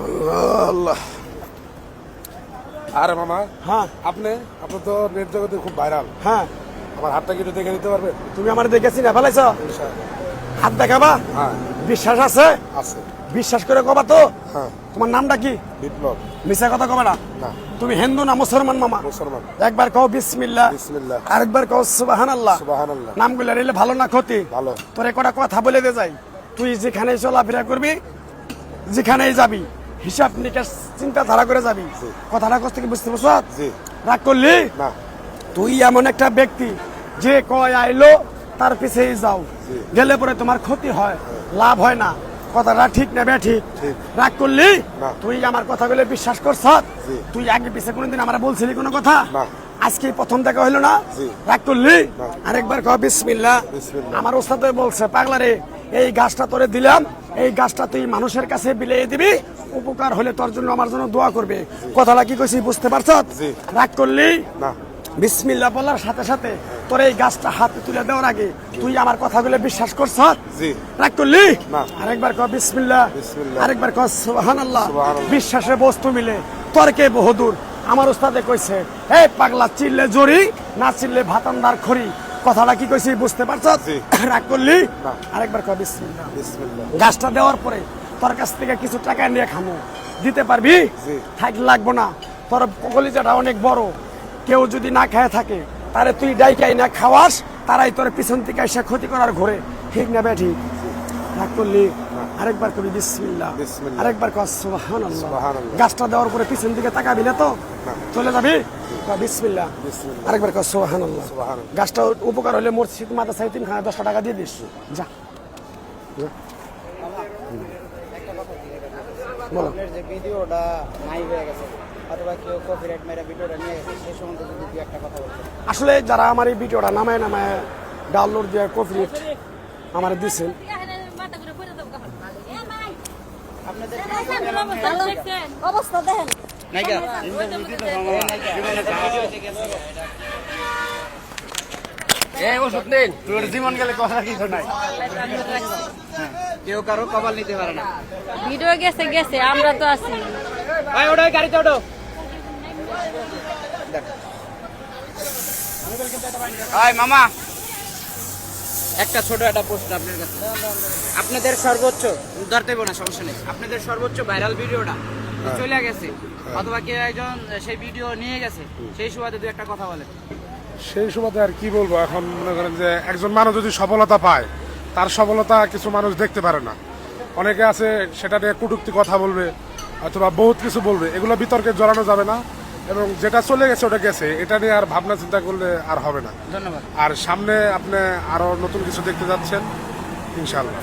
আল্লাহ। আরে মামা, হ্যাঁ আপনি তো নেট জগতে খুব ভাইরাল। হ্যাঁ, আমার হাতটা কি একটু দেখে নিতে পারবেন? তুমি আমার দেখেছি না ফেলাইছ, ইনশাআল্লাহ। হাত দেখাবা? হ্যাঁ বিশ্বাস আছে? আছে। বিশ্বাস করে কবা তো। হ্যাঁ। তোমার নামটা কি? বিপ্লব। মিছা কথা কবে না। না, তুমি হিন্দু না মুসলমান মামা? মুসলমান। একবার কও বিসমিল্লাহ, বিসমিল্লাহ। আরেকবার কও সুবহানাল্লাহ। সুবহানাল্লাহ। নামগুলো নিলে ভালো না ক্ষতি? ভালো। তোরে কটা কথা বলে দে যাই, তুই যেখানে চলাফেরা করবি, যেখানেই যাবি, হিসাব নিকাশ চিন্তাধারা করে যাবি। জি। কথাটা কষ্ট কি বুঝতে পারছ? জি। রাগ করলি? না। তুই এমন একটা ব্যক্তি যে কয় আইলো তার পিছেই যাও, জি। গেলে পরে তোমার ক্ষতি হয়, লাভ হয় না। কথাটা ঠিক না বে ঠিক? ঠিক। রাগ করলি? না। তুই আমার কথাগুলো বিশ্বাস করছ? জি। তুই আগে পিছে কোনোদিন আমার বলছিলি কোনো কথা? না। আজকে প্রথম দেখা হইলো না? জি। রাগ করলি? না। আরেকবার কও বিসমিল্লাহ। বিসমিল্লাহ। আমার ওস্তাদ বলছে, পাগলারে এই গাছটা তোরে দিলাম, এই গাছটা তুই মানুষের কাছে বিলিয়ে দিবি, উপকার হলে তোর জন্য আমার জন্য দোয়া করবে। কথাটা কি কইছি বুঝতে পারছ? জি। রাগ করলি? না। বিসমিল্লাহ বলার সাথে সাথে তোর এই গাছটা হাতে তুলে দেওয়ার আগে তুই আমার কথাগুলো বিশ্বাস করছ? জি। রাগ করলি? না। আরেকবার কও বিসমিল্লাহ। বিসমিল্লাহ। আরেকবার কও সুবহানাল্লাহ। সুবহানাল্লাহ। বিশ্বাসে বস্তু মিলে তর্কে বহুদূর। আমার ওস্তাদে কইছে, এই পাগলা, চিল্লে জড়ি, না চিল্লে ভাতান্দার খড়ি। কথাটা কি কইছি বুঝতে পারছ? জি। রাগ করলি? না। আরেকবার কও বিসমিল্লাহ। বিসমিল্লাহ। গাছটা দেওয়ার পরে তোর কাছ থেকে কিছু টাকা নিয়ে খামো, দিতে পারবি? জি। থাক লাগবো না, তোর কলিজাটা অনেক বড়। কেউ যদি না খায় থাকে, তারে তুই ডাইকাই না খাওয়াস, তারাই তোর পিছন থেকে এসে ক্ষতি করার ঘরে। ঠিক না বে ঠিক? রাগ করলি? আরেকবার কবি বিসমিল্লাহ। বিসমিল্লাহ। আরেকবার কর সুবহানাল্লাহ। সুবহানাল্লাহ। গাছটা দেওয়ার পরে পিছন দিকে তাকাবি না তো? না। চলে যাবি? কর বিসমিল্লাহ। বিসমিল্লাহ। আরেকবার কর সুবহানাল্লাহ। সুবহানাল্লাহ। গাছটা উপকার হলে মসজিদ মাথা সাই 10 টাকা দিয়ে দিস। যা বলো। আপনার যে ভিডিওটা নাই হয়ে গেছে অথবা কেউ কপিরাইট মেরে ভিডিওটা নিয়ে গেছে সেই সম্বন্ধে যদি দুই একটা কথা বলতেন। আসলে যারা আমার এই ভিডিওটা নামায় ডাউনলোড দিয়ে কপিরাইট আমার দিচ্ছেন, অবস্থা দেখেন। নাইকা এই ওষুধ নেন, তোর জীবন গেলে কথা কিছু নাই। কেউ কারো কপাল নিতে পারে না। ভিডিও গেছে গেছে, আমরা তো আছি। ভাই ওটা গাড়িতে ওঠো। হাই মামা, একটা ছোট একটা প্রশ্ন আপনার কাছে। আপনাদের সর্বোচ্চ ধরতে হবে না, সমস্যা নেই, আপনাদের সর্বোচ্চ ভাইরাল ভিডিওটা চলে গেছে অথবা কেউ একজন সেই ভিডিও নিয়ে গেছে, সেই সুবাদে দু একটা কথা বলেন। সেই সুবাদে আর কি বলবো, এখন মনে করেন যে একজন মানুষ যদি সফলতা পায়, তার সফলতা কিছু মানুষ দেখতে পারে না। অনেকে আছে সেটা নিয়ে কটূক্তি কথা বলবে অথবা বহুত কিছু বলবে, এগুলো বিতর্কে জড়ানো যাবে না। এবং যেটা চলে গেছে ওটা গেছে, এটা নিয়ে আর ভাবনা চিন্তা করলে আর হবে না। ধন্যবাদ। আর সামনে আপনি আরো নতুন কিছু দেখতে যাচ্ছেন ইনশাআল্লাহ।